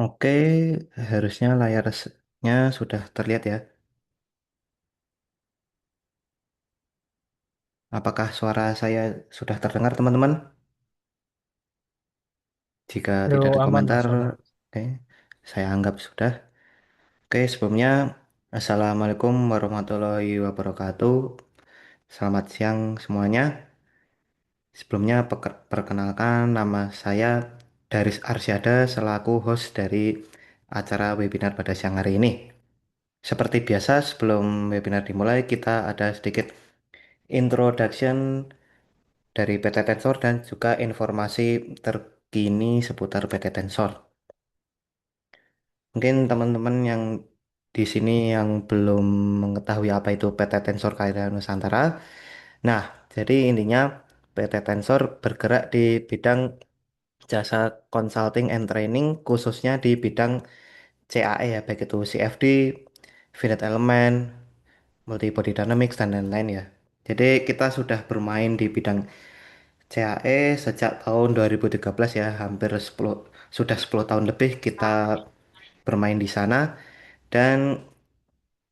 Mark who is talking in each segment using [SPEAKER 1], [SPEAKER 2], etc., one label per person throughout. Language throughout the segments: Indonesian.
[SPEAKER 1] Oke, harusnya layarnya sudah terlihat ya. Apakah suara saya sudah terdengar, teman-teman? Jika tidak
[SPEAKER 2] Aduh,
[SPEAKER 1] ada
[SPEAKER 2] aman
[SPEAKER 1] komentar,
[SPEAKER 2] Mas, aman.
[SPEAKER 1] oke, saya anggap sudah. Oke, sebelumnya, Assalamualaikum warahmatullahi wabarakatuh. Selamat siang semuanya. Sebelumnya, perkenalkan nama saya Daris Arsyada selaku host dari acara webinar pada siang hari ini. Seperti biasa, sebelum webinar dimulai, kita ada sedikit introduction dari PT Tensor dan juga informasi terkini seputar PT Tensor. Mungkin teman-teman yang di sini yang belum mengetahui apa itu PT Tensor Karya Nusantara. Nah, jadi intinya PT Tensor bergerak di bidang jasa consulting and training khususnya di bidang CAE ya, baik itu CFD, finite element, multi body dynamics dan lain-lain ya. Jadi kita sudah bermain di bidang CAE sejak tahun 2013 ya, hampir 10 sudah 10 tahun lebih kita bermain di sana dan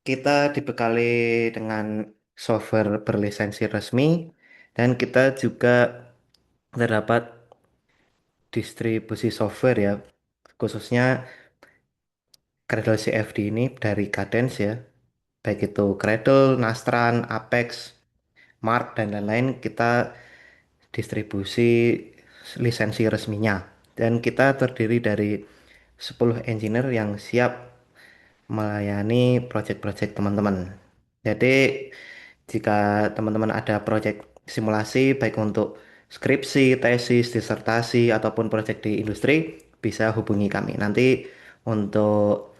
[SPEAKER 1] kita dibekali dengan software berlisensi resmi dan kita juga terdapat distribusi software ya, khususnya Cradle CFD ini dari Cadence ya, baik itu Cradle, Nastran, Apex, Mark dan lain-lain kita distribusi lisensi resminya. Dan kita terdiri dari 10 engineer yang siap melayani project-project teman-teman. Jadi, jika teman-teman ada project simulasi baik untuk skripsi, tesis, disertasi ataupun project di industri, bisa hubungi kami. Nanti untuk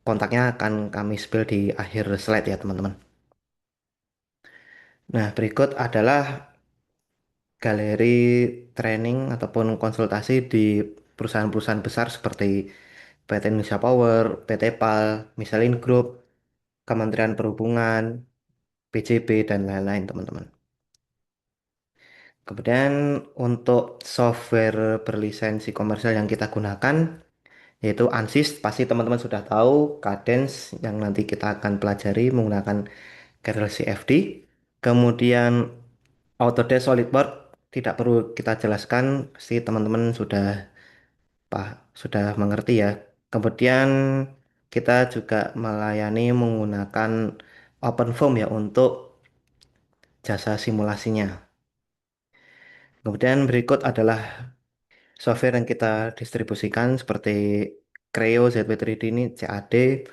[SPEAKER 1] kontaknya akan kami spill di akhir slide ya, teman-teman. Nah, berikut adalah galeri training ataupun konsultasi di perusahaan-perusahaan besar seperti PT Indonesia Power, PT PAL, Michelin Group, Kementerian Perhubungan, PJB, dan lain-lain, teman-teman. Kemudian untuk software berlisensi komersial yang kita gunakan, yaitu ANSYS, pasti teman-teman sudah tahu, Cadence yang nanti kita akan pelajari menggunakan kernel CFD. Kemudian Autodesk SolidWorks tidak perlu kita jelaskan, pasti teman-teman sudah mengerti ya. Kemudian kita juga melayani menggunakan OpenFOAM ya untuk jasa simulasinya. Kemudian berikut adalah software yang kita distribusikan seperti Creo ZW3D ini CAD,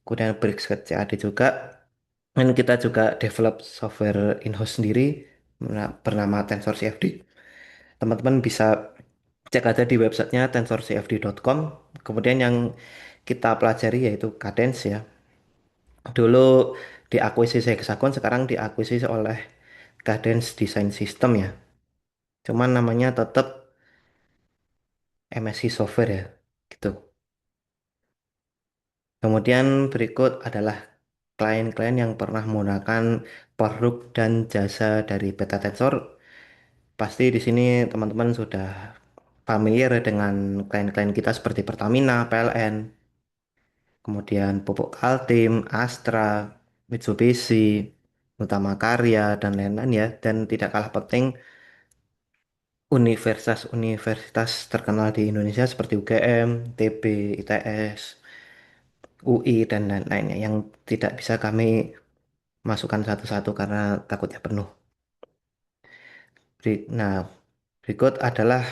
[SPEAKER 1] kemudian Bricscat CAD juga. Dan kita juga develop software in-house sendiri bernama Tensor CFD. Teman-teman bisa cek aja di websitenya tensorcfd.com. Kemudian yang kita pelajari yaitu Cadence ya. Dulu diakuisisi Hexagon, sekarang diakuisisi oleh Cadence Design System ya. Cuman namanya tetap MSI Software ya. Gitu. Kemudian berikut adalah klien-klien yang pernah menggunakan produk dan jasa dari Beta Tensor. Pasti di sini teman-teman sudah familiar dengan klien-klien kita seperti Pertamina, PLN, kemudian Pupuk Kaltim, Astra, Mitsubishi, Utama Karya, dan lain-lain ya. Dan tidak kalah penting, universitas-universitas terkenal di Indonesia seperti UGM, TB, ITS, UI, dan lain-lainnya yang tidak bisa kami masukkan satu-satu karena takutnya penuh. Nah, berikut adalah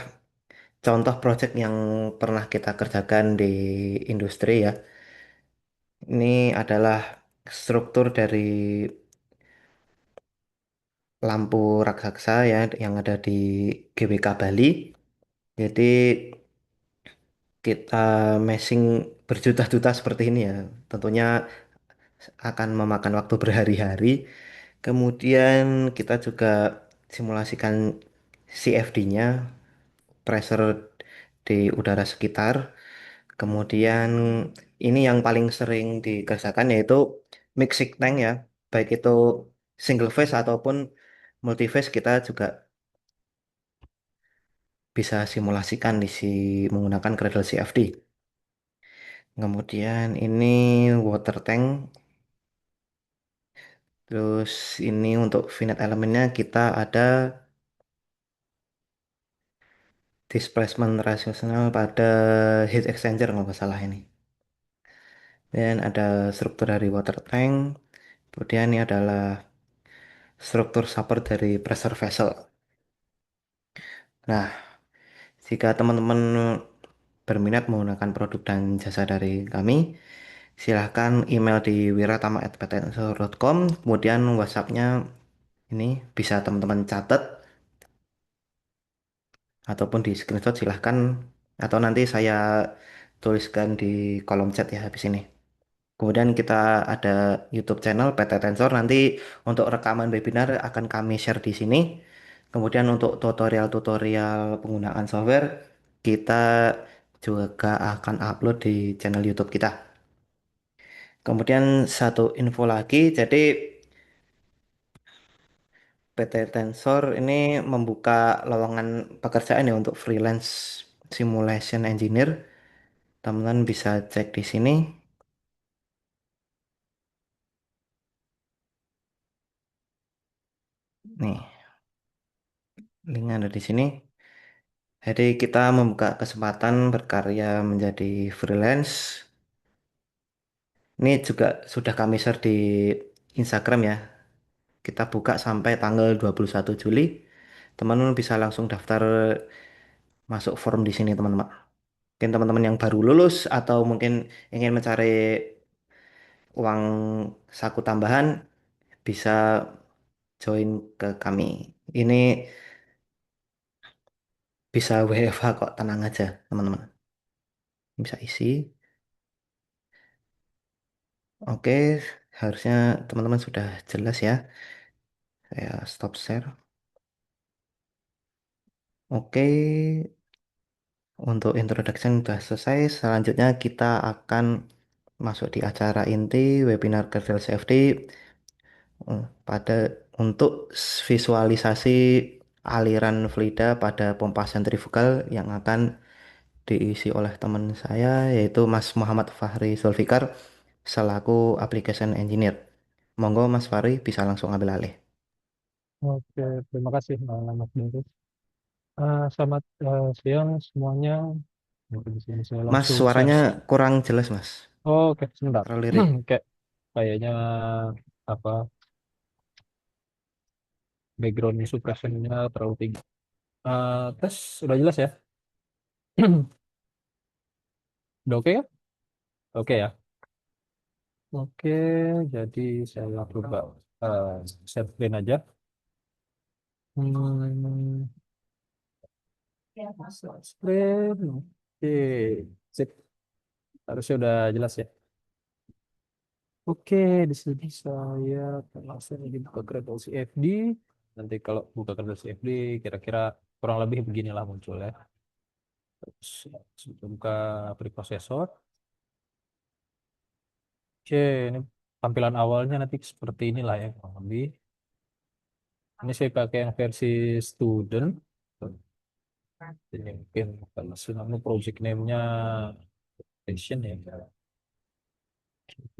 [SPEAKER 1] contoh proyek yang pernah kita kerjakan di industri ya. Ini adalah struktur dari lampu raksasa ya yang ada di GWK Bali. Jadi kita meshing berjuta-juta seperti ini ya. Tentunya akan memakan waktu berhari-hari. Kemudian kita juga simulasikan CFD-nya, pressure di udara sekitar. Kemudian ini yang paling sering dikerjakan yaitu mixing tank ya. Baik itu single phase ataupun multi phase kita juga bisa simulasikan menggunakan Cradle CFD. Kemudian ini water tank. Terus ini untuk finite elemennya kita ada displacement rasional pada heat exchanger kalau nggak salah ini. Dan ada struktur dari water tank. Kemudian ini adalah struktur support dari pressure vessel. Nah, jika teman-teman berminat menggunakan produk dan jasa dari kami, silahkan email di wiratama@ptnsor.com. Kemudian WhatsApp-nya ini bisa teman-teman catat ataupun di screenshot silahkan atau nanti saya tuliskan di kolom chat ya habis ini. Kemudian kita ada YouTube channel PT Tensor. Nanti untuk rekaman webinar akan kami share di sini. Kemudian untuk tutorial-tutorial penggunaan software kita juga akan upload di channel YouTube kita. Kemudian satu info lagi, jadi PT Tensor ini membuka lowongan pekerjaan ya untuk freelance simulation engineer. Teman-teman bisa cek di sini. Nih, linknya ada di sini. Jadi kita membuka kesempatan berkarya menjadi freelance. Ini juga sudah kami share di Instagram ya. Kita buka sampai tanggal 21 Juli. Teman-teman bisa langsung daftar masuk form di sini teman-teman. Mungkin teman-teman yang baru lulus atau mungkin ingin mencari uang saku tambahan bisa join ke kami. Ini bisa WFH kok, tenang aja teman-teman. Bisa isi. Oke, harusnya teman-teman sudah jelas ya. Saya stop share. Oke, untuk introduction sudah selesai. Selanjutnya kita akan masuk di acara inti webinar Kerja CFD pada untuk visualisasi aliran fluida pada pompa sentrifugal yang akan diisi oleh teman saya yaitu Mas Muhammad Fahri Zulfikar selaku application engineer. Monggo Mas Fahri bisa langsung ambil alih.
[SPEAKER 2] Oke, terima kasih Mas Bungkus. Selamat siang semuanya. Mungkin di sini saya
[SPEAKER 1] Mas
[SPEAKER 2] langsung
[SPEAKER 1] suaranya
[SPEAKER 2] share.
[SPEAKER 1] kurang jelas Mas.
[SPEAKER 2] Oke, sebentar.
[SPEAKER 1] Terlalu lirik.
[SPEAKER 2] Kayak kayaknya apa background suppressionnya terlalu tinggi. Tes udah jelas ya? Udah oke ya? Oke ya. Oke, jadi saya coba uh, share screen aja. Hmm, share screen. Oke, sip. Harusnya udah jelas ya. Oke, di sini saya langsung lagi buka Gradle CFD. Nanti kalau buka Gradle CFD, kira-kira kurang lebih beginilah muncul ya. Terus buka preprocessor. Oke, ini tampilan awalnya nanti seperti inilah ya kurang lebih. Ini saya pakai yang versi student. Ini mungkin kalau nama project name-nya Passion ya.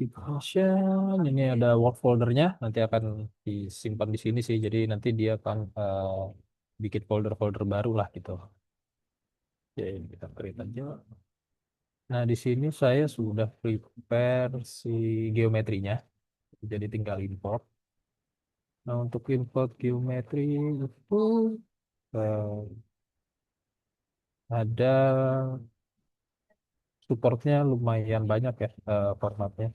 [SPEAKER 2] Passion. Ini ada work foldernya. Nanti akan disimpan di sini sih. Jadi nanti dia akan bikin folder-folder baru lah gitu. Ya, ini kita create aja. Nah, di sini saya sudah prepare si geometrinya. Jadi tinggal import. Nah, untuk import geometri itu eh, ada supportnya lumayan banyak ya formatnya.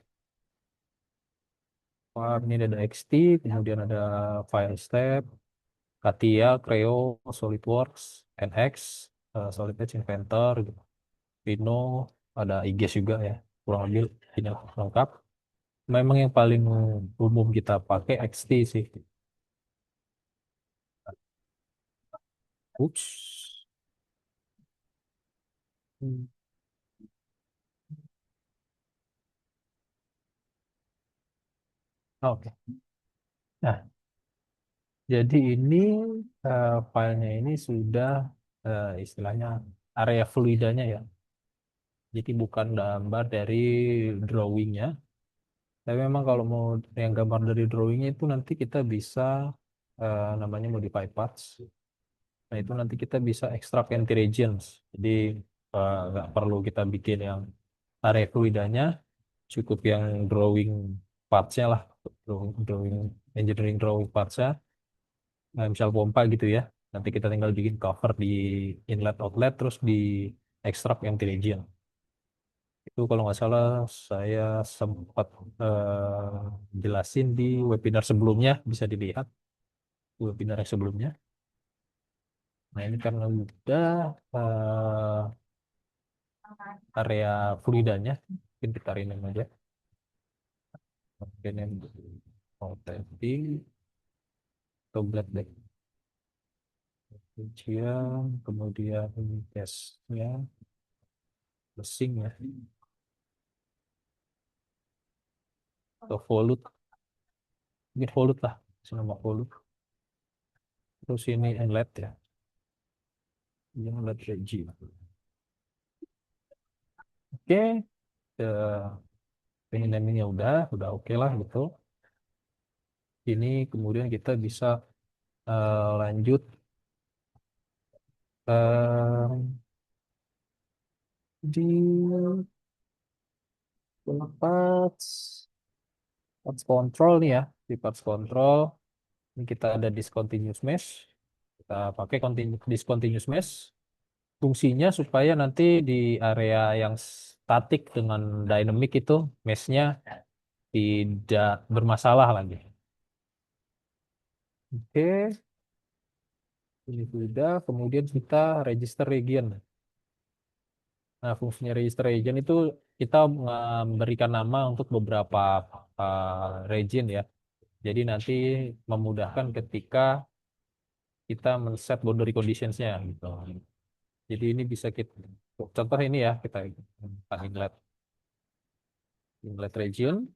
[SPEAKER 2] Wah, ini ada XT, kemudian ada FileStep, Katia, Creo, SolidWorks, NX, Solid Edge Inventor, gitu. Rhino, ada IGES juga ya. Kurang lebih ini lengkap. Memang yang paling umum kita pakai XT sih. Ups. Hmm. Oke. Nah, jadi ini filenya ini sudah istilahnya area fluidanya ya. Jadi bukan gambar dari drawingnya. Tapi memang kalau mau yang gambar dari drawingnya itu nanti kita bisa namanya modify parts. Nah itu nanti kita bisa extract empty regions. Jadi nggak perlu kita bikin yang area fluidanya, cukup yang drawing partsnya lah, drawing engineering drawing partsnya, misal pompa gitu ya. Nanti kita tinggal bikin cover di inlet outlet, terus di extract empty region. Itu kalau nggak salah saya sempat jelasin di webinar sebelumnya, bisa dilihat webinar yang sebelumnya. Nah ini karena udah area fluidanya, mungkin kita rename aja. Rename rotating atau black deck rincian, kemudian tesnya, lesing ya, atau volute, mungkin volute lah, kasih nama volute. Terus ini inlet ya, inlet regi. Oke, namingnya udah oke lah gitu. Ini kemudian kita bisa lanjut eh, di parts parts control nih ya, di parts control ini kita ada discontinuous mesh. Kita pakai discontinuous mesh. Fungsinya supaya nanti di area yang statik dengan dynamic itu meshnya tidak bermasalah lagi. Oke, ini sudah. Kemudian kita register region. Nah, fungsinya register region itu kita memberikan nama untuk beberapa region ya. Jadi nanti memudahkan ketika kita men-set boundary conditions-nya gitu. Jadi ini bisa kita, contoh ini ya, kita inlet, inlet region.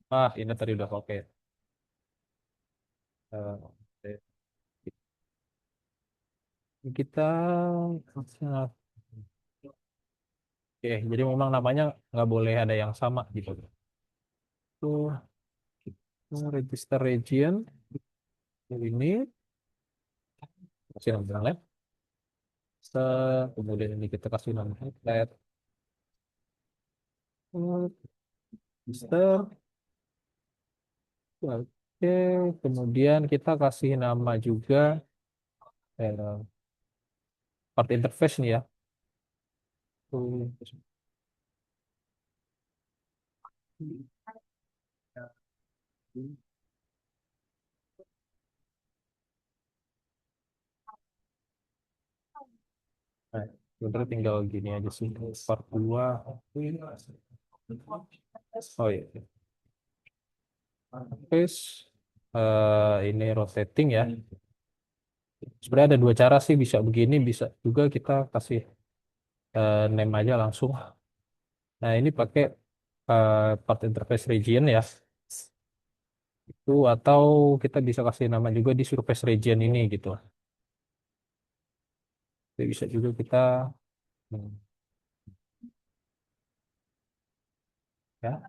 [SPEAKER 2] Ah, ini tadi udah oke. Oke. Kita, oke, jadi memang namanya nggak boleh ada yang sama gitu. Tuh, kita register region ini, kasih nama inlet. Kemudian ini kita kasih nama outlet. Register. Oke, kemudian kita kasih nama juga part interface nih ya. Tuh. Nah, sebenarnya tinggal gini aja sih. Part 2. Oh iya. Terus ini rotating ya. Sebenarnya ada dua cara sih, bisa begini, bisa juga kita kasih name aja langsung. Nah, ini pakai part interface region ya. Itu atau kita bisa kasih nama juga di surface region ini gitu. Jadi bisa juga kita hmm, ya.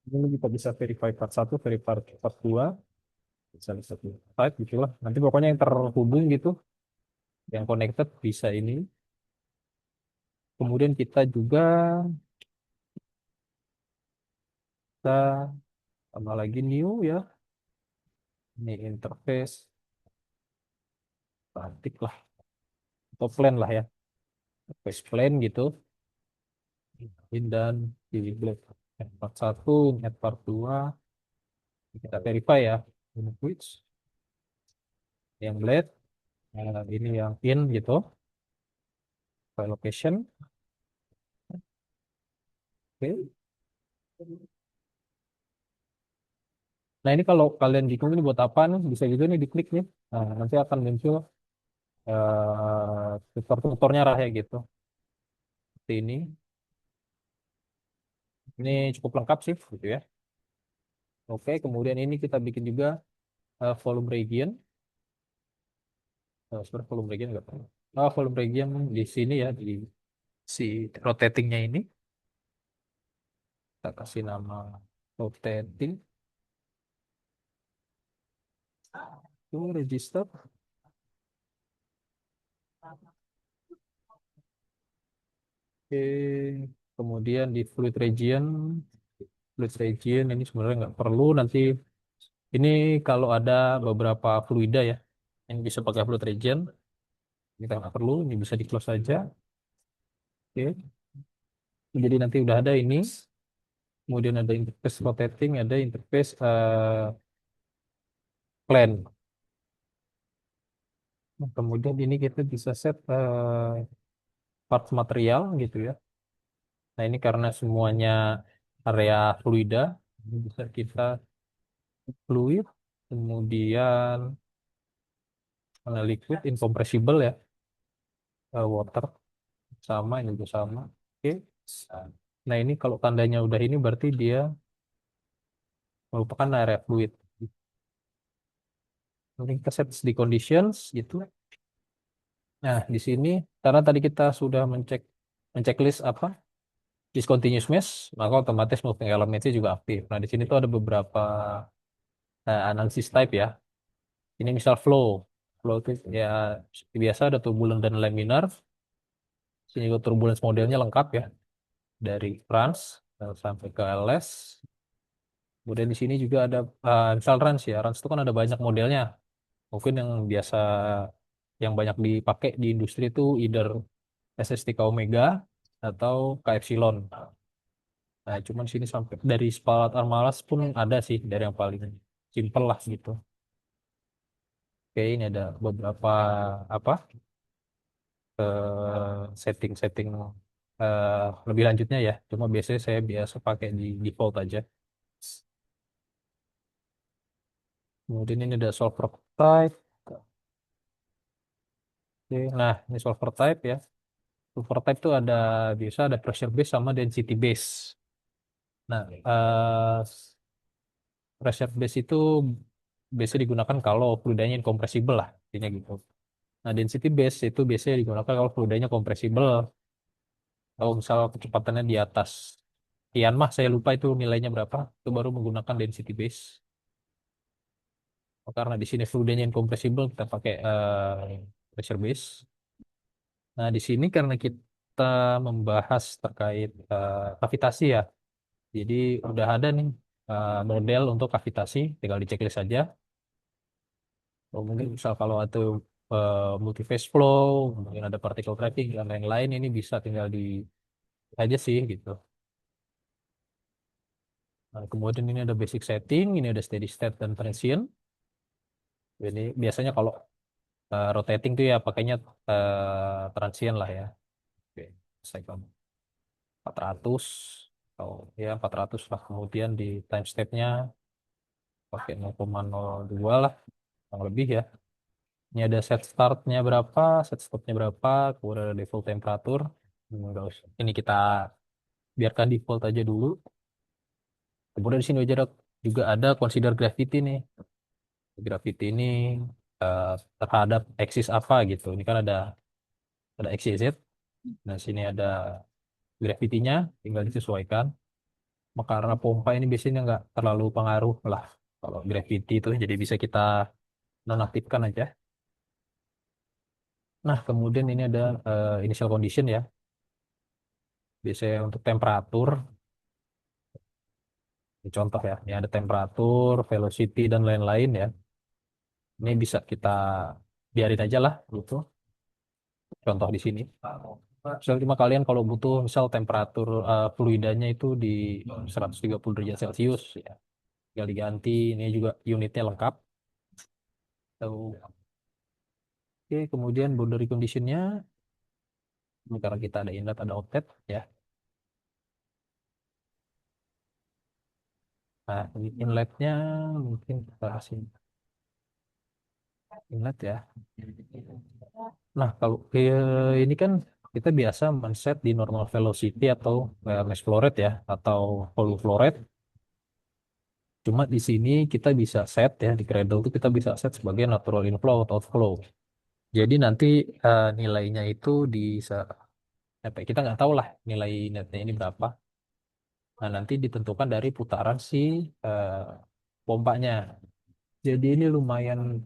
[SPEAKER 2] Ini kita bisa verify part satu, verify part 2, bisa satu site gitu lah. Nanti pokoknya yang terhubung gitu, yang connected bisa ini. Kemudian kita juga kita tambah lagi new ya. Ini interface statik lah, atau plan lah ya. Interface plan gitu. Dan di blade add part 1, add part 2, kita verify ya. Ini switch, yang blade, ini yang in gitu, file location. Oke. Nah ini kalau kalian bingung ini buat apa nih, bisa juga nih diklik nih. Nah, nanti akan muncul tutor-tutornya lah ya gitu. Seperti ini. Ini cukup lengkap sih gitu ya. Oke, kemudian ini kita bikin juga volume region. Sebenarnya volume region nggak perlu. volume region di sini ya, di si rotatingnya ini kita kasih nama rotating to register. Oke, kemudian di fluid region ini sebenarnya nggak perlu nanti. Ini kalau ada beberapa fluida ya, yang bisa pakai fluid region, kita nggak perlu, ini bisa di close saja. Oke, jadi nanti udah ada ini, kemudian ada interface rotating, ada interface plan. Nah, kemudian ini kita bisa set parts material gitu ya. Nah, ini karena semuanya area fluida, ini bisa kita fluid, kemudian liquid, incompressible ya, water, sama, ini juga sama. Oke. Nah, ini kalau tandanya udah ini berarti dia merupakan area fluid. Nanti kita set di conditions gitu. Nah, di sini karena tadi kita sudah menceklis apa discontinuous mesh, maka otomatis moving elementnya juga aktif. Nah, di sini tuh ada beberapa analisis type ya. Ini misal flow. Flow itu ya seperti biasa ada turbulent dan laminar. Sini juga turbulence modelnya lengkap ya. Dari France sampai ke LS. Kemudian di sini juga ada misal Rans ya. Rans itu kan ada banyak modelnya. Mungkin yang biasa yang banyak dipakai di industri itu either SSTK Omega atau K Epsilon. Nah, cuman sini sampai dari Spalat Armalas pun ada sih dari yang paling simple lah gitu. Oke, ini ada beberapa apa setting-setting lebih lanjutnya ya. Cuma biasanya saya biasa pakai di default aja. Kemudian ini ada solver type. Oke, nah ini solver type ya. Solver type itu ada bisa ada pressure base sama density base. Nah, pressure base itu biasa digunakan kalau fluidanya incompressible lah, intinya gitu. Nah, density base itu biasanya digunakan kalau fluidanya compressible. Kalau misal kecepatannya di atas sekian mah, saya lupa itu nilainya berapa, itu baru menggunakan density base. Karena di sini fluidanya incompressible, kita pakai pressure base. Nah, di sini karena kita membahas terkait kavitasi ya, jadi udah ada nih model untuk kavitasi, tinggal diceklis saja. Oh, mungkin misal kalau ada multi-phase flow, mungkin ada particle tracking dan lain-lain, ini bisa tinggal di aja sih gitu. Nah, kemudian ini ada basic setting, ini ada steady state dan transient. Ini biasanya kalau rotating tuh ya pakainya transient lah ya. Oke, cycle 400 atau ya 400 lah. Kemudian di time step-nya pakai 0,02 lah, kurang lebih ya. Ini ada set start-nya berapa, set stop-nya berapa, kemudian ada default temperatur. Ini kita biarkan default aja dulu. Kemudian di sini juga ada consider gravity nih. Gravity ini eh, terhadap axis apa gitu. Ini kan ada axis Z. Nah, sini ada gravity-nya, tinggal disesuaikan. Maka karena pompa ini biasanya nggak terlalu pengaruh lah kalau gravity itu, jadi bisa kita nonaktifkan aja. Nah, kemudian ini ada initial condition ya. Biasanya untuk temperatur, ini contoh ya. Ini ada temperatur, velocity dan lain-lain ya. Ini bisa kita biarin aja lah gitu. Contoh di sini. Misal cuma kalian kalau butuh misal temperatur fluidanya itu di 130 derajat Celcius ya. Tinggal diganti. Ini juga unitnya lengkap. Tuh. Oke, kemudian boundary conditionnya karena kita ada inlet ada outlet ya. Nah, ini inletnya mungkin kita kasih inlet ya. Nah, kalau ini kan kita biasa men-set di normal velocity atau mass flow rate ya, atau volume flow rate. Cuma di sini kita bisa set ya, di Cradle itu kita bisa set sebagai natural inflow atau outflow. Jadi nanti nilainya itu di apa ya, kita nggak tahu lah nilai netnya ini berapa. Nah, nanti ditentukan dari putaran si eh, pompanya. Jadi ini lumayan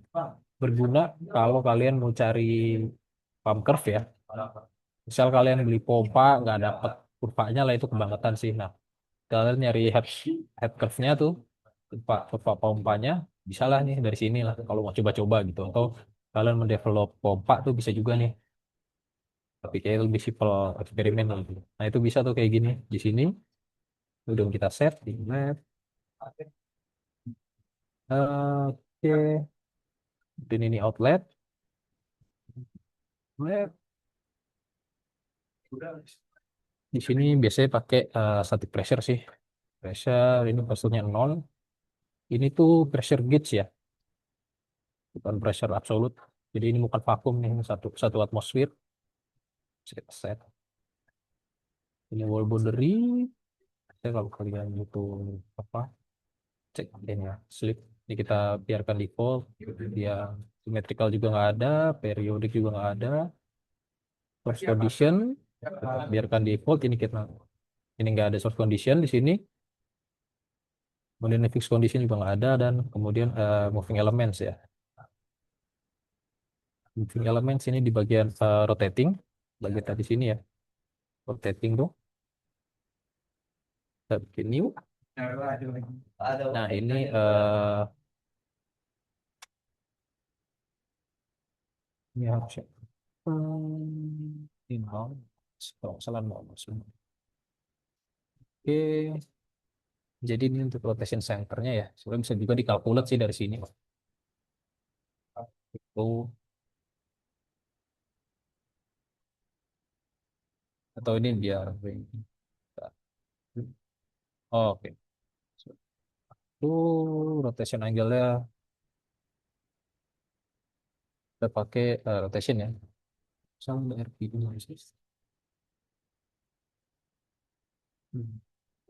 [SPEAKER 2] berguna kalau kalian mau cari pump curve ya. Misal kalian beli pompa nggak dapet kurvanya lah, itu kebangetan sih. Nah, kalian nyari head curve-nya tuh, kurva pompanya, bisa lah nih dari sini lah kalau mau coba-coba gitu. Atau kalian mendevelop pompa tuh bisa juga nih. Tapi kayak lebih simpel eksperimen gitu. Nah, itu bisa tuh kayak gini. Di sini udah kita set di map. Oke, dan ini outlet. Outlet. Di sini biasanya pakai static pressure sih. Pressure ini pastinya nol. Ini tuh pressure gauge ya, bukan pressure absolut. Jadi ini bukan vakum nih, ini satu satu atmosfer. Bisa kita set. Ini wall boundary. Saya kalau kalian butuh apa, cek ini ya, slip. Ini kita biarkan default. Dia symmetrical juga nggak ada, periodic juga nggak ada. Source condition kita biarkan default. Ini nggak ada source condition di sini. Kemudian fixed condition juga nggak ada, dan kemudian moving elements ya. Moving elements ini di bagian rotating, bagian tadi sini ya, rotating tuh. Kita bikin new. Nah, ini ini harusnya ini mau kalau nggak salah mau. Oke, jadi ini untuk rotation centernya ya. Sebenarnya bisa juga dikalkulat sih dari sini. Itu atau ini biar oke. Itu rotation angle-nya kita pakai rotation ya. Sama RP ini.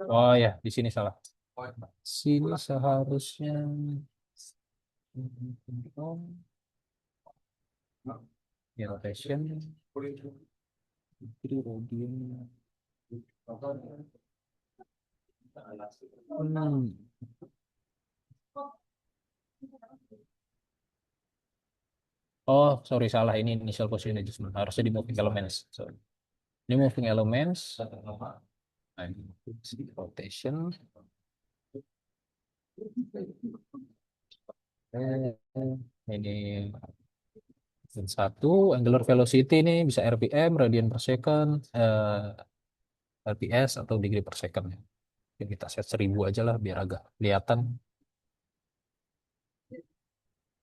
[SPEAKER 2] Oh ya, di sini salah. Sini seharusnya ya rotation. Jadi radian. Hmm. Oh, sorry salah. Ini initial position adjustment. Harusnya di moving elements. Sorry. Ini moving elements. Nah, ini rotation. Ini dan satu angular velocity ini bisa RPM, radian per second, RPS atau degree per second ya. Mungkin kita set 1000 aja lah biar agak kelihatan.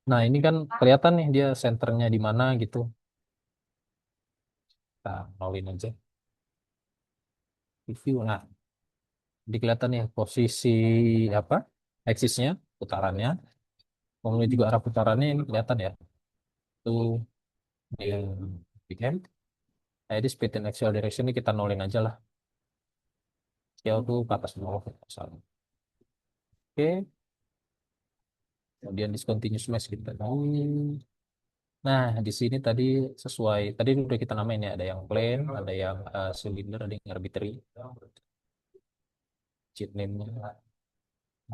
[SPEAKER 2] Nah, ini kan kelihatan nih dia senternya di mana gitu. Kita nolin aja. Review. Nah, di kelihatan nih posisi apa? Aksisnya, putarannya. Kemudian juga arah putarannya ini kelihatan ya. Itu yang bikin. Nah, jadi speed and acceleration ini kita nolin aja lah. Scale tuh ke atas nol. Misalnya. Oke. Kemudian discontinuous mesh kita nolin. Nah, di sini tadi sesuai, tadi udah kita namain ya, ada yang plane, ada yang cylinder, ada yang arbitrary. Cheat name-nya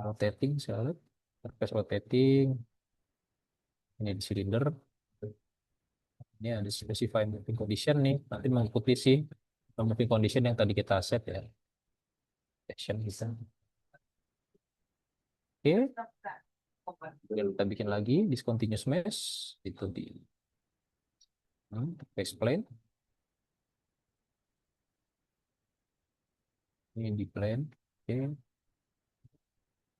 [SPEAKER 2] rotating, saya lihat. Surface rotating, ini di cylinder. Ini ada specify moving condition nih, nanti mengikuti si moving condition yang tadi kita set ya. Action kita. Oke, kemudian kita bikin lagi discontinuous mesh, itu di base plane, ini di plane. Oke.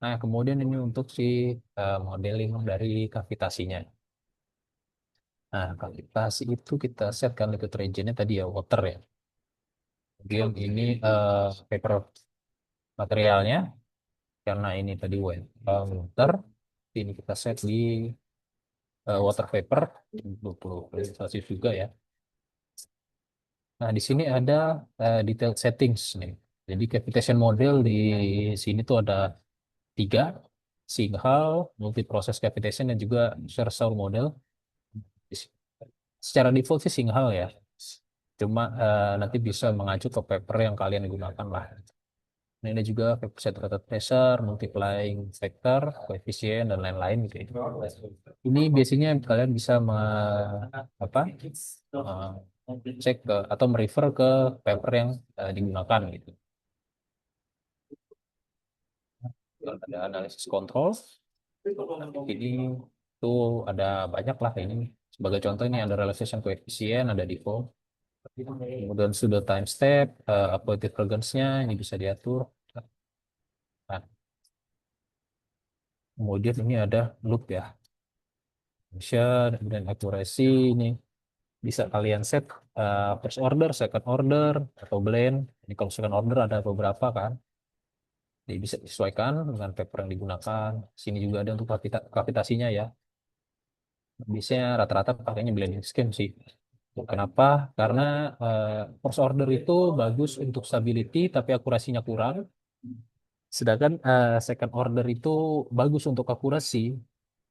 [SPEAKER 2] Nah, kemudian ini untuk si modeling dari kavitasinya. Nah, kavitasi itu kita set kan liquid regionnya tadi ya, water ya. Kemudian ini paper materialnya, karena ini tadi water, ini kita set di water vapor 20 Celsius juga ya. Nah, di sini ada detailed settings nih. Jadi cavitation model di sini tuh ada tiga, single, multi process cavitation dan juga Shear model. secara default sih single ya. Cuma nanti bisa mengacu ke paper yang kalian gunakan lah. Nah, ini juga saturated pressure, multiplying factor, koefisien dan lain-lain gitu ya. Ini biasanya kalian bisa apa? Cek ke atau merefer ke paper yang digunakan gitu. Ada analisis kontrol. Ini tuh ada banyak lah ini. Sebagai contoh ini ada relaxation coefficient, ada default. Kemudian pseudo time step, updated frequency-nya ini bisa diatur. Nah, kemudian ini ada loop ya, function, kemudian accuracy ini bisa kalian set first order, second order, atau blend. Ini kalau second order ada beberapa kan, jadi bisa disesuaikan dengan paper yang digunakan. Sini juga ada untuk gravitasinya ya. Biasanya rata-rata pakainya blending scheme sih. Kenapa? Karena eh, first order itu bagus untuk stability tapi akurasinya kurang. Sedangkan second order itu bagus untuk akurasi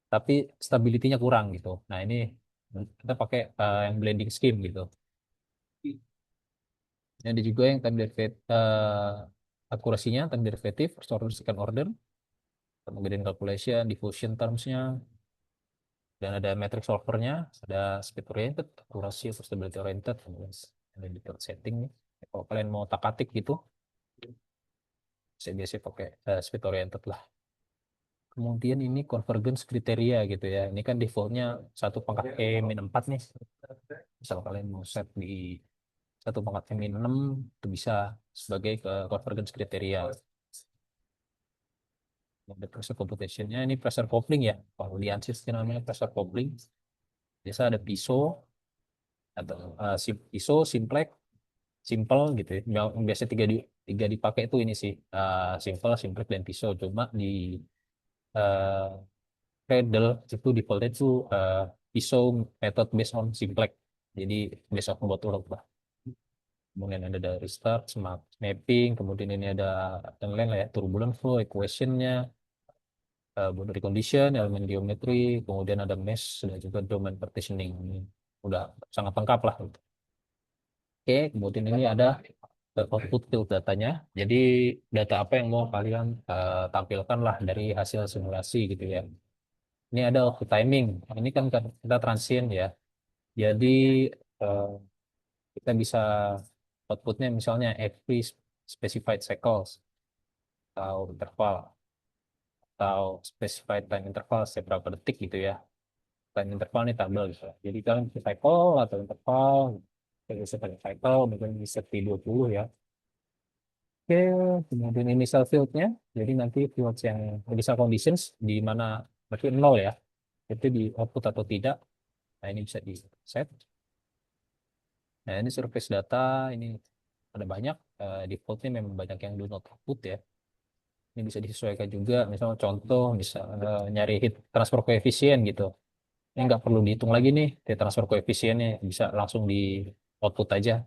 [SPEAKER 2] tapi stability-nya kurang gitu. Nah, ini kita pakai yang blending scheme gitu. Ada juga yang time derivative akurasinya time derivative first order second order, kemudian calculation, diffusion terms-nya, dan ada matrix solvernya, ada speed oriented, akurasi atau stability oriented, kemudian ada detailed setting nih. Kalau kalian mau tak-atik gitu, saya biasa pakai speed oriented lah. Kemudian ini convergence kriteria gitu ya. Ini kan defaultnya 1 pangkat E-4 nih. Misal kalian mau set di 1 pangkat E-6 itu bisa sebagai convergence kriteria. Ada pressure computation-nya, ini pressure coupling ya. Kalau di ANSYS itu namanya pressure coupling. Biasa ada piso atau piso, simplex, simple gitu ya. Yang biasa tiga dipakai itu ini sih, simple, simplex dan piso. Cuma di uh, Cradle itu defaultnya itu piso method based on simplex. Jadi based on buat ulang lah. Kemudian ada dari start, smart mapping, kemudian ini ada yang lain lah ya, turbulent flow, equation-nya, boundary condition, elemen geometri, kemudian ada mesh, dan juga domain partitioning. Ini udah sangat lengkap lah. Oke, kemudian ini ada output field datanya. Jadi data apa yang mau kalian tampilkan lah dari hasil simulasi gitu ya. Ini ada output timing. Ini kan kita transient ya. Jadi eh, kita bisa outputnya misalnya every specified cycles atau interval atau specified time interval setiap berapa detik gitu ya. Time interval ini tabel gitu. Jadi kalian bisa cycle atau interval, kita bisa pakai cycle, mungkin bisa di 20 ya. Oke, kemudian initial field-nya, jadi nanti fields yang initial conditions di mana berarti 0 ya, itu di output atau tidak. Nah, ini bisa di set. Nah, ini surface data, ini ada banyak, defaultnya memang banyak yang do not output ya. Ini bisa disesuaikan juga, misalnya contoh, bisa nyari heat transfer coefficient gitu. Ini nggak perlu dihitung lagi nih, heat transfer coefficientnya bisa langsung di output aja.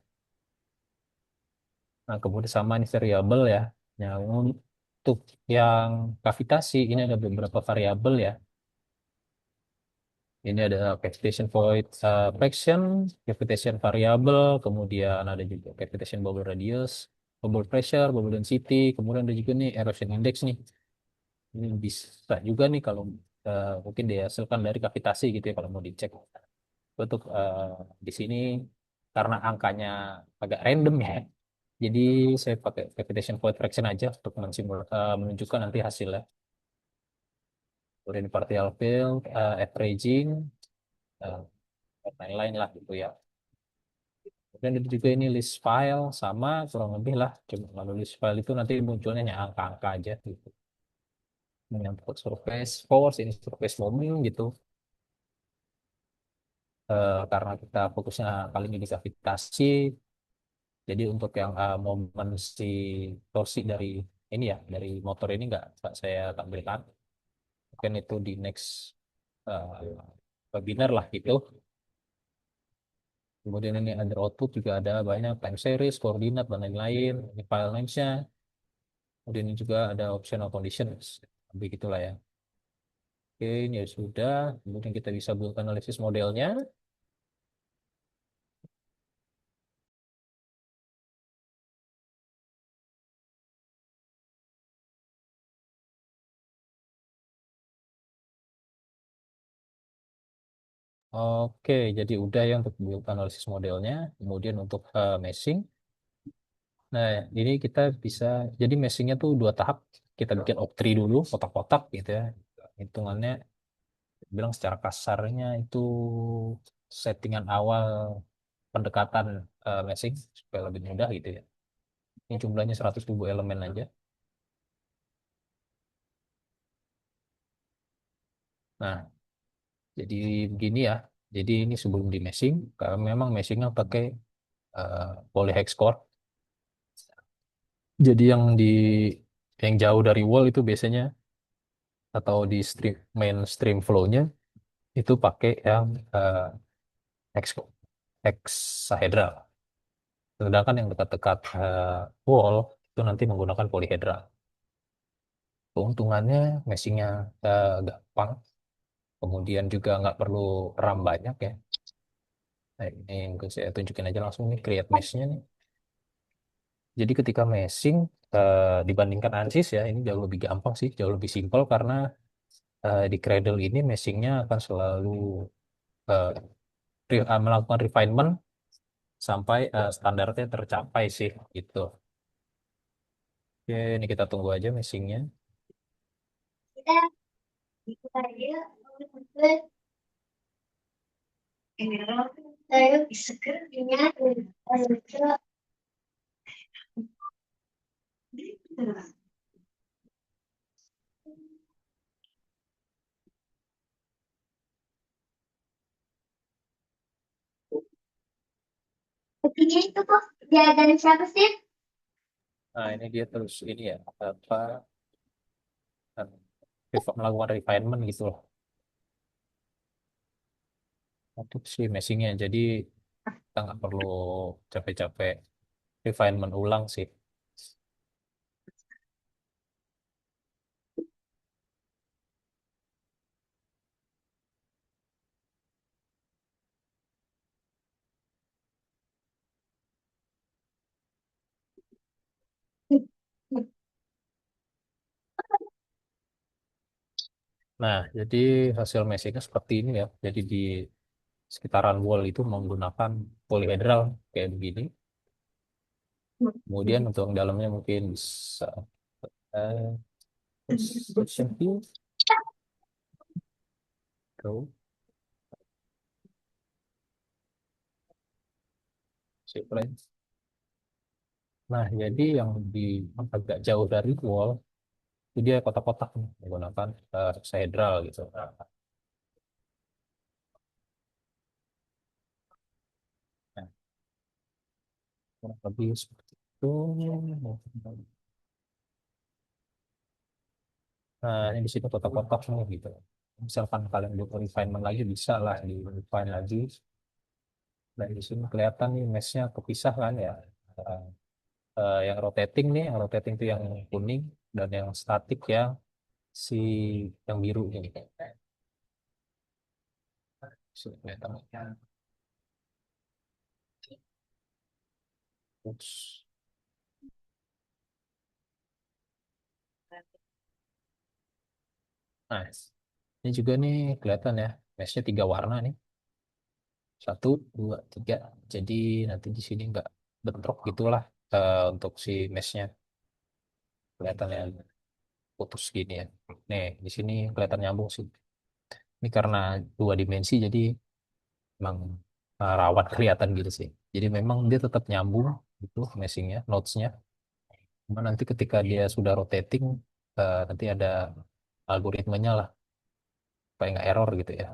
[SPEAKER 2] Nah, kemudian sama ini variabel ya. Yang untuk yang gravitasi, ini ada beberapa variabel ya. Ini ada cavitation void fraction, cavitation variable, kemudian ada juga cavitation bubble radius, bubble pressure, bubble density, kemudian ada juga nih erosion index nih. Ini bisa juga nih kalau mungkin dihasilkan dari kavitasi gitu ya kalau mau dicek. Untuk di sini karena angkanya agak random ya, jadi saya pakai cavitation void fraction aja untuk menunjukkan nanti hasilnya. Kemudian partial field, averaging, eh, dan lain-lain lah gitu ya. Dan itu juga ini list file sama kurang lebih lah. Cuma kalau list file itu nanti munculnya hanya angka-angka aja gitu. Menyangkut surface force, ini surface moment gitu. Karena kita fokusnya kali ini di gravitasi, jadi untuk yang momen si torsi dari ini ya, dari motor ini nggak saya tampilkan. Mungkin itu di next eh, webinar lah gitu. Kemudian ini under output juga ada banyak time series, koordinat, dan lain-lain. Ini file names-nya. Kemudian ini juga ada optional conditions. Begitulah ya. Oke, ini ya sudah. Kemudian kita bisa buat analisis modelnya. Oke, jadi udah ya untuk build analisis modelnya. Kemudian untuk meshing. Nah, ini kita bisa, jadi meshingnya tuh dua tahap. Kita bikin octree dulu, kotak-kotak gitu ya. Hitungannya, bilang secara kasarnya itu settingan awal pendekatan meshing supaya lebih mudah gitu ya. Ini jumlahnya 100.000 elemen aja. Nah, jadi begini ya. Jadi ini sebelum di meshing, karena memang meshingnya pakai polyhex core. Jadi yang jauh dari wall itu biasanya atau di mainstream flow-nya itu pakai yang hex hexahedral. Sedangkan yang dekat-dekat wall itu nanti menggunakan polyhedral. Keuntungannya meshingnya gampang, kemudian juga nggak perlu RAM banyak ya. Nah, ini mungkin saya tunjukin aja langsung nih create mesh-nya nih. Jadi ketika meshing dibandingkan ANSYS ya ini jauh lebih gampang sih, jauh lebih simpel karena di Cradle ini meshingnya akan selalu eh, melakukan refinement sampai standarnya tercapai sih gitu. Oke, ini kita tunggu aja meshingnya.
[SPEAKER 1] Petinya itu kok diadain siapa sih?
[SPEAKER 2] Nah, ini dia terus ini ya apa eh, melakukan refinement gitu loh untuk si meshingnya. Jadi kita nggak perlu capek-capek refinement ulang sih. Nah, jadi hasil meshingnya seperti ini ya. Jadi di sekitaran wall itu menggunakan polyhedral kayak begini. Kemudian untuk yang dalamnya mungkin bisa eh, section view, go, shape lens. Nah, jadi yang di agak jauh dari wall itu dia kotak-kotak nih, menggunakan hexahedral gitu. Nah, kurang lebih seperti itu. Nah, ini di sini kotak-kotak nih gitu. Misalkan kalian butuh refinement lagi bisa lah di refine lagi. Dan di sini kelihatan nih mesh-nya kepisah kan ya. Eh, yang rotating nih, yang rotating itu yang kuning dan yang statik yang si yang biru ini. Sini kelihatan. Ups. Nah, ini juga nih kelihatan ya, meshnya tiga warna nih. Satu, dua, tiga. Jadi nanti di sini nggak bentrok gitulah untuk si meshnya kelihatan ya putus gini ya. Nih, di sini kelihatan nyambung sih. Ini karena dua dimensi jadi memang rawan kelihatan gitu sih. Jadi memang dia tetap nyambung gitu meshingnya, nodes-nya. Cuma nanti ketika dia sudah rotating, nanti ada algoritmenya lah supaya nggak error gitu ya.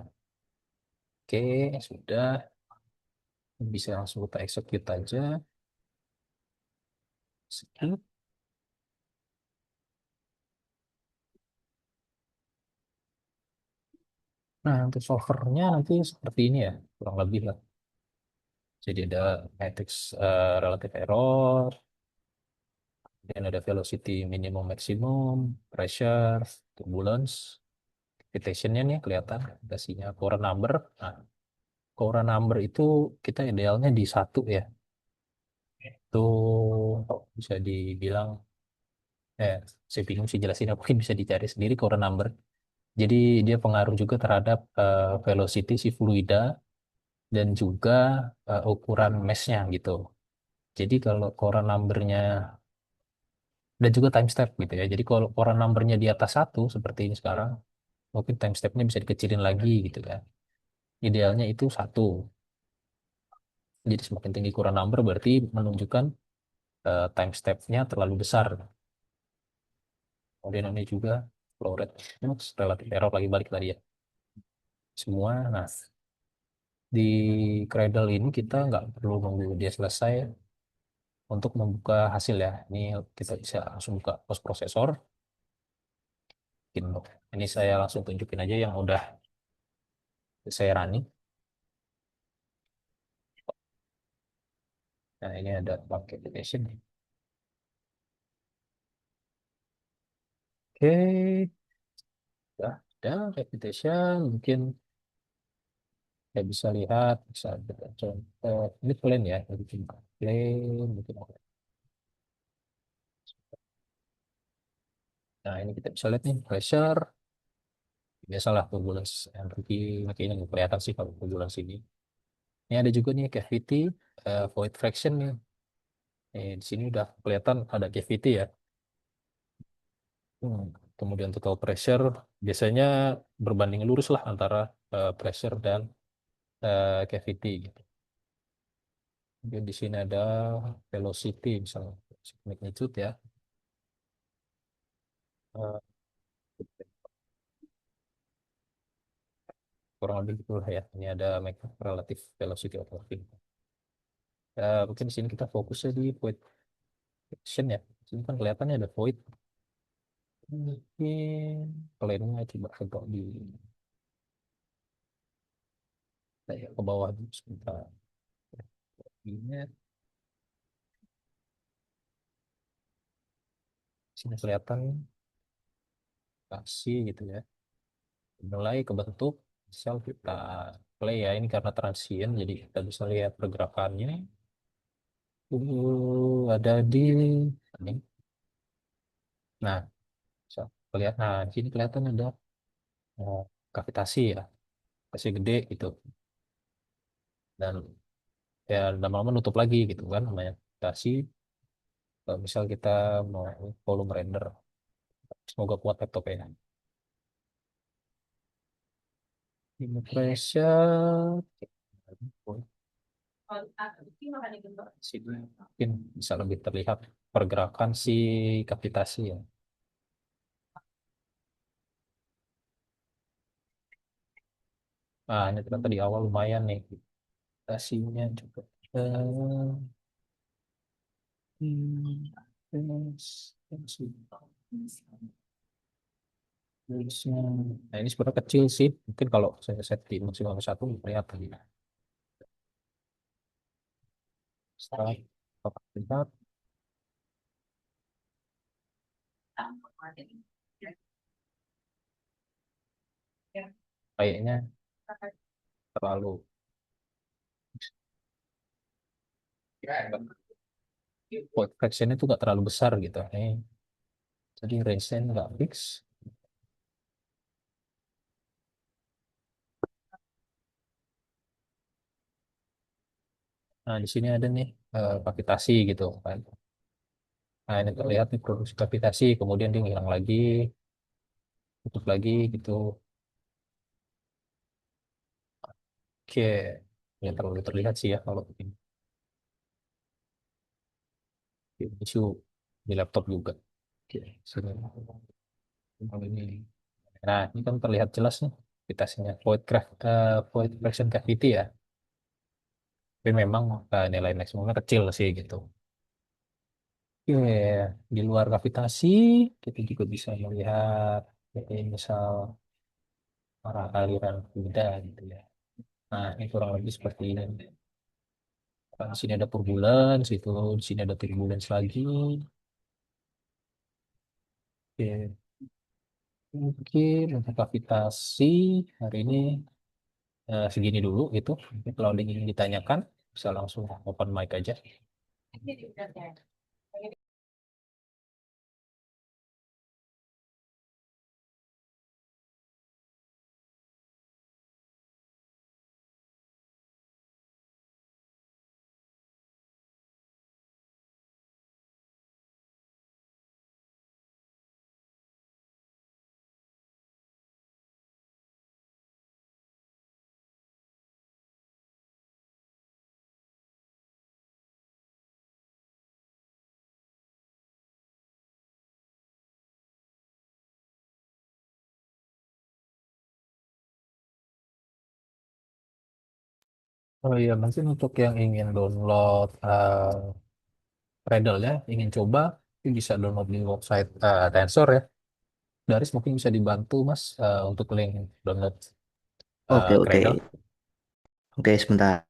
[SPEAKER 2] Oke, sudah bisa langsung kita execute aja. Skip. Nah, untuk solvernya nanti seperti ini ya, kurang lebih lah. Jadi ada matrix relative error, dan ada velocity minimum maximum, pressure, turbulence, gravitationnya nih kelihatan, dasinya core number. Nah, core number itu kita idealnya di satu ya. Itu bisa dibilang, saya bingung sih jelasin, mungkin bisa dicari sendiri core number. Jadi dia pengaruh juga terhadap velocity si fluida dan juga ukuran meshnya gitu. Jadi kalau koran numbernya dan juga time step gitu ya. Jadi kalau koran numbernya di atas satu seperti ini sekarang, mungkin time stepnya bisa dikecilin lagi gitu kan. Idealnya itu satu. Jadi semakin tinggi koran number berarti menunjukkan time step-nya terlalu besar. Kemudian ini juga flow rate, relative error lagi balik tadi ya. Semua, nah di Cradle ini kita nggak perlu nunggu dia selesai untuk membuka hasil ya. Ini kita bisa langsung buka post processor. Ini saya langsung tunjukin aja yang udah saya running. Nah ini ada pakai application. Oke, udah reputation. Mungkin saya bisa lihat, bisa kita contoh. Ini plain ya, jadi cuma plain. Mungkin. Nah ini kita bisa lihat nih pressure. Biasalah turbulence energi, makanya nggak kelihatan sih kalau turbulence ini. Ini ada juga nih cavity, void fraction nih. Di sini udah kelihatan ada cavity ya. Hmm, Kemudian total pressure biasanya berbanding lurus lah antara pressure dan cavity gitu. Kemudian di sini ada velocity misalnya magnitude ya. Eh, Kurang lebih gitu lah ya. Ini ada relative velocity of moving. Mungkin di sini kita fokusnya di void fraction ya. Di sini kan kelihatannya ada void. Mungkin plannya coba di saya ke bawah dulu sebentar. Ini sini kelihatan kasih gitu ya. Mulai kebentuk sel kita play ya. Ini karena transient jadi kita bisa lihat pergerakannya. Ada di ini. Nah, bisa lihat. Nah, di sini kelihatan ada eh, kavitasi ya, kasih gede gitu. Dan ya lama-lama nutup lagi gitu kan namanya kavitasi. Kalau misal kita mau volume render, semoga kuat laptop ya. Ini pressure. Sini mungkin bisa lebih terlihat pergerakan si kavitasi ya. Nah, ini ternyata di awal lumayan nih. Kavitasinya juga. Eh, terus, terus, terusnya. Nah, ini sebenarnya kecil sih. Mungkin kalau saya set di maksimal satu kelihatan. Setelah lihat, kayaknya terlalu void fraction itu nggak terlalu besar gitu. Jadi range-nya nggak fix. Nah, di sini ada nih kapitasi gitu kan. Nah, ini terlihat nih produksi kapitasi, kemudian dia ngilang lagi, tutup lagi gitu. Oke, ya terlalu terlihat sih ya kalau ini isu di laptop juga. Oke, sini. Kalau ini. Nah, ini kan terlihat jelas nih kapitasinya void fraction cavity ya. Tapi memang nilai maksimumnya kecil sih gitu. Oke, di luar gravitasi kita juga bisa melihat misal arah aliran fluida gitu ya. Nah, ini kurang lebih seperti ini. Di sini ada turbulence, itu di sini ada turbulence lagi. Oke, mungkin untuk gravitasi hari ini segini dulu itu. Kalau ada yang ingin ditanyakan bisa langsung open mic aja. Oh iya, mungkin untuk yang ingin download Gradle ya, ingin coba, mungkin bisa download di website Tensor ya. Daris mungkin bisa dibantu Mas untuk link download
[SPEAKER 1] Oke, oke.
[SPEAKER 2] Gradle.
[SPEAKER 1] Oke, sebentar.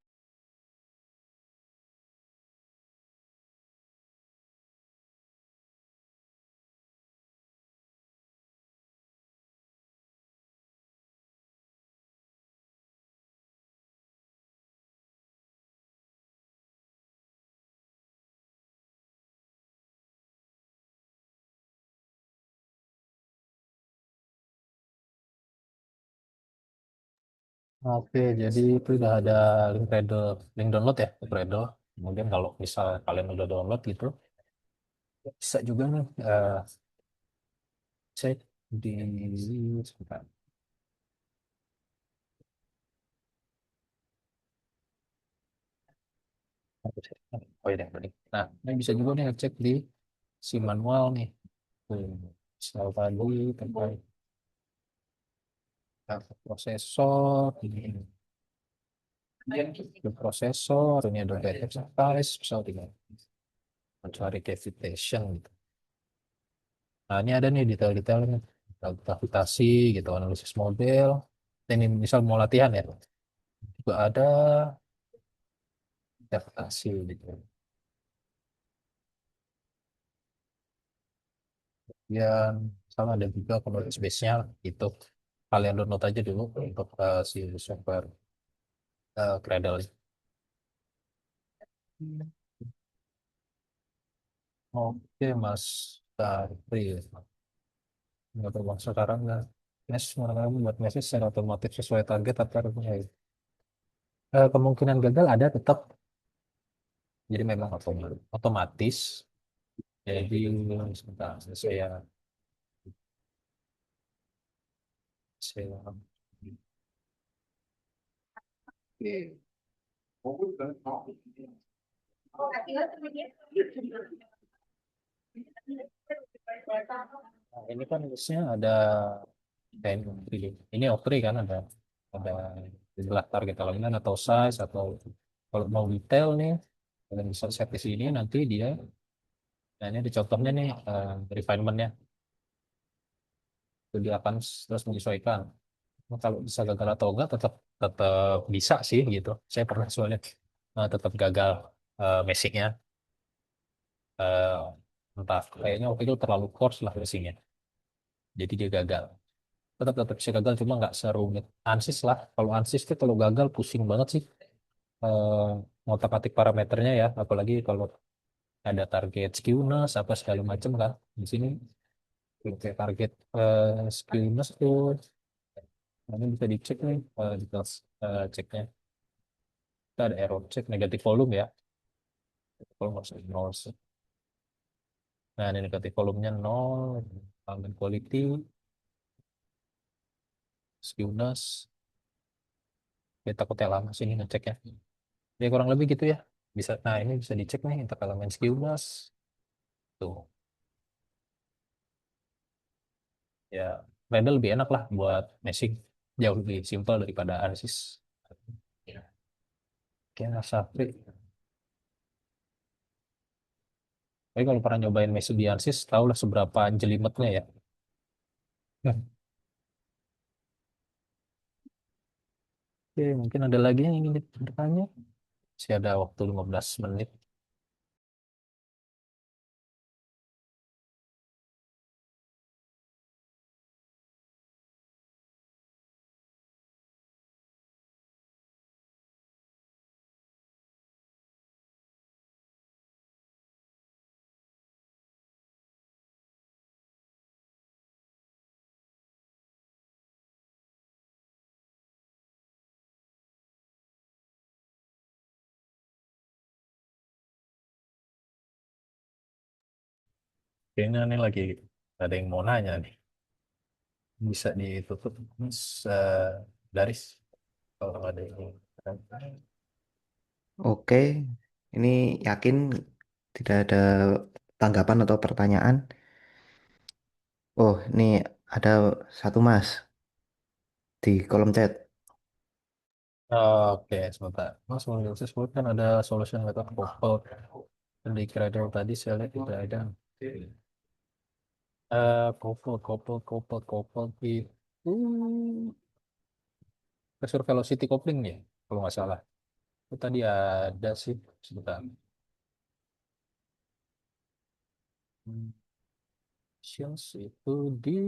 [SPEAKER 2] Oke, jadi itu udah ada link Gradle, link download ya ke Gradle. Kemudian kalau misal kalian udah download gitu, bisa juga nih cek di sebentar. Oh iya, benar. Nah, ini bisa juga nih ngecek di si manual nih. Tuh, misal tadi terkait prosesor, ini ada prosesor, ini ada backup size, misal tinggal mencari cavitation gitu. Nah, ini ada nih detail-detailnya, detail gravitasi gitu, analisis model. Dan ini misal mau latihan ya, juga ada gravitasi gitu. Kemudian salah ada juga knowledge base-nya gitu. Kalian download aja dulu untuk si software Gradle. Oke, Mas Tari. Nggak tahu Mas sekarang nggak. Mes, mana buat mesnya secara otomatis sesuai target apa harusnya ya? Kemungkinan gagal ada tetap. Jadi memang otomatis. Jadi sebentar, saya Nah, ini kan listnya ada TNI. Ini Opri kan ada jumlah target elemen atau size atau kalau mau detail nih kalian bisa set di sini nanti dia. Nah ini ada contohnya nih refinement-nya. Itu dia akan terus menyesuaikan. Nah, kalau bisa gagal atau enggak tetap tetap bisa sih gitu. Saya pernah soalnya tetap gagal meshingnya. Eh, entah kayaknya waktu itu terlalu coarse lah meshingnya. Jadi dia gagal. Tetap tetap bisa gagal cuma nggak serumit ANSYS lah. Kalau ANSYS tuh kalau gagal pusing banget sih. Eh, ngotak-atik parameternya ya. Apalagi kalau ada target skewness apa segala macam kan. Di sini kayak target skewness tuh. Ini bisa dicek nih details ceknya. Kita ada error check negatif volume ya. Volume harus nol. Nah, ini negatif volumenya nol. Ambient quality, skewness. Ya takutnya lama sih ini ngeceknya. Ya kurang lebih gitu ya. Bisa, nah ini bisa dicek nih untuk elemen skewness. Tuh, ya Gradle lebih enak lah buat meshing. Jauh lebih simpel daripada ANSYS. Oke, Mas Safri. Tapi kalau pernah nyobain mesh di ANSYS, tau lah seberapa jelimetnya ya. Nah, oke, mungkin ada lagi yang ingin bertanya. Masih ada waktu 15 menit. Kayaknya nih lagi ada yang mau nanya nih. Bisa ditutup, Mas Daris. Kalau ada yang
[SPEAKER 1] Oke, ini yakin tidak ada tanggapan atau pertanyaan? Oh, ini ada satu Mas di kolom chat.
[SPEAKER 2] Oke, sebentar. Mas, mau sebut kan ada solution method coupled. Dan di Gradle tadi saya lihat tidak ada. Coupled itu pressure velocity coupling ya, kalau nggak salah. Itu tadi ada sih, sebentar. Hmm, Options itu di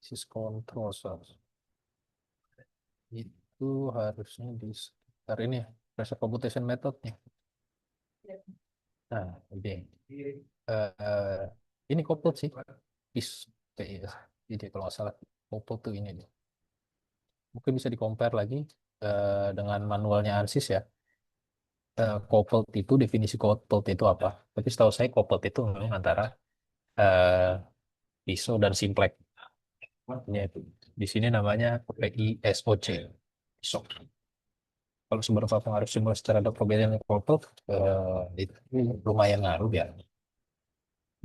[SPEAKER 2] sys control source. Itu harusnya di sekitar ini ya, pressure computation methodnya. Nah, oke. Ini coupled sih. Is, TIS. Jadi kalau nggak salah, coupled tuh ini. Mungkin bisa di compare lagi dengan manualnya ANSYS ya. Coupled itu, definisi coupled itu apa? Tapi setahu saya coupled itu memang antara eh, ISO dan simplex. Itu. Di sini namanya PISOC. ISO. Kalau sumber pengaruh simulasi terhadap perbedaan coupled itu lumayan ngaruh ya.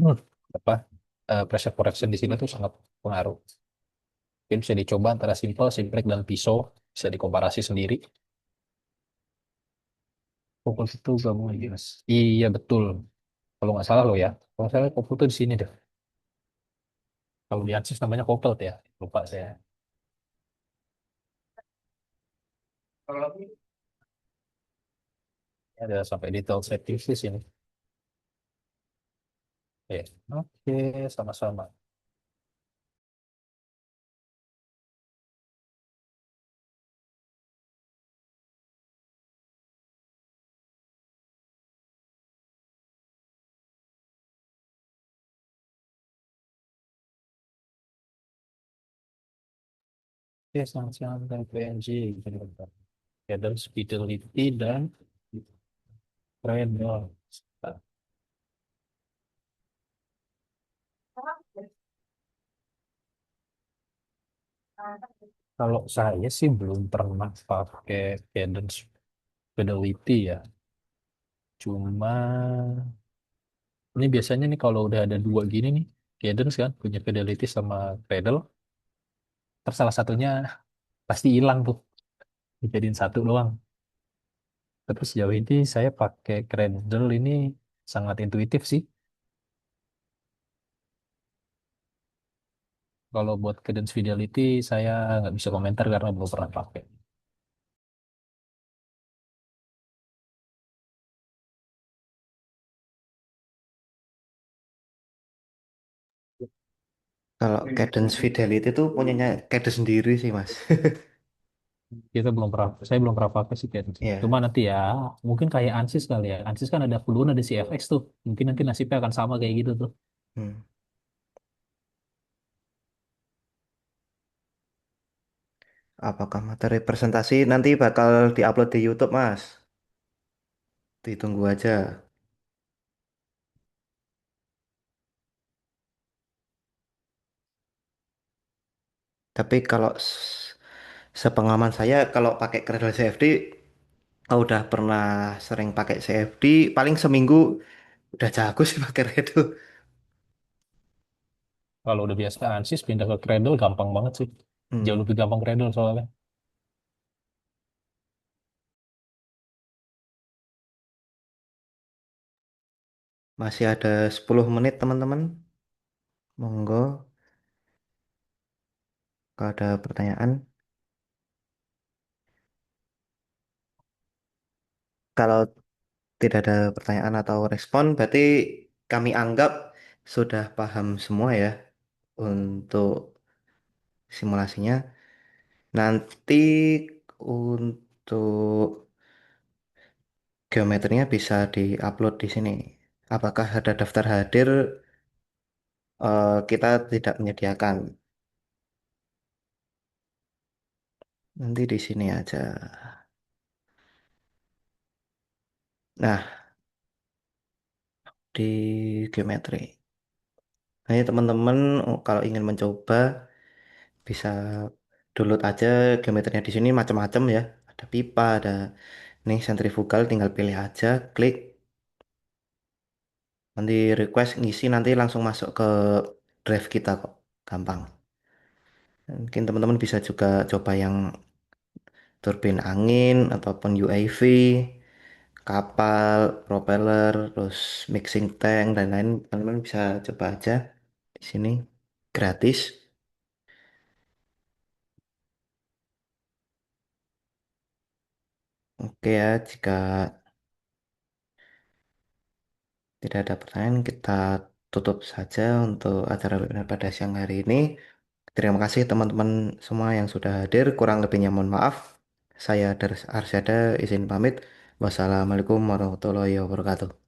[SPEAKER 2] Hmm. Apa pressure correction di sini tuh sangat pengaruh. Mungkin bisa dicoba antara simple, simplex dan piso, bisa dikomparasi sendiri. Fokus itu gabungan jenis. Iya betul. Kalau nggak salah lo ya. Kalau nggak salah Kopel tuh di sini deh. Kalau di Ansys namanya Kopel ya. Lupa saya. Ini ada sampai detail setting di sini. Oke, oke, sama-sama. Oke, sama-sama dan PNG. Cadence, fidelity, dan Redol. Kalau saya sih belum pernah pakai Cadence Fidelity ya. Cuma ini biasanya nih kalau udah ada dua gini nih, Cadence kan punya Fidelity sama Cradle, terus salah satunya pasti hilang tuh, dijadiin satu doang. Tapi sejauh ini saya pakai Cradle ini sangat intuitif sih. Kalau buat Cadence Fidelity saya nggak bisa komentar karena belum pernah pakai.
[SPEAKER 1] Kalau Cadence Fidelity itu punyanya Cadence sendiri sih, Mas.
[SPEAKER 2] Saya belum pernah pakai sih Cadence. Cuma
[SPEAKER 1] Iya.
[SPEAKER 2] nanti ya, mungkin kayak Ansys kali ya. Ansys kan ada Fluent, ada CFX tuh. Mungkin nanti nasibnya akan sama kayak gitu tuh.
[SPEAKER 1] Hmm. Apakah materi presentasi nanti bakal diupload di YouTube, Mas? Ditunggu aja. Tapi kalau sepengalaman saya kalau pakai Cradle CFD, udah pernah sering pakai CFD, paling seminggu udah jago sih pakai Cradle.
[SPEAKER 2] Kalau udah biasa Ansys pindah ke Cradle gampang banget sih. Jauh
[SPEAKER 1] Hmm.
[SPEAKER 2] lebih gampang Cradle soalnya.
[SPEAKER 1] Masih ada 10 menit, teman-teman. Monggo, kalau ada pertanyaan. Kalau tidak ada pertanyaan atau respon, berarti kami anggap sudah paham semua ya untuk simulasinya. Nanti untuk geometrinya bisa diupload di sini. Apakah ada daftar hadir? Kita tidak menyediakan. Nanti di sini aja. Nah, di geometri. Nah, ini teman-teman kalau ingin mencoba bisa download aja geometrinya di sini macam-macam ya. Ada pipa, ada nih sentrifugal, tinggal pilih aja, klik, nanti request ngisi nanti langsung masuk ke drive kita kok. Gampang. Mungkin teman-teman bisa juga coba yang turbin angin ataupun UAV, kapal, propeller, terus mixing tank dan lain. Teman-teman bisa coba aja di sini gratis. Oke ya, jika tidak ada pertanyaan, kita tutup saja untuk acara webinar pada siang hari ini. Terima kasih teman-teman semua yang sudah hadir. Kurang lebihnya mohon maaf. Saya Dars Arsyada izin pamit. Wassalamualaikum warahmatullahi wabarakatuh.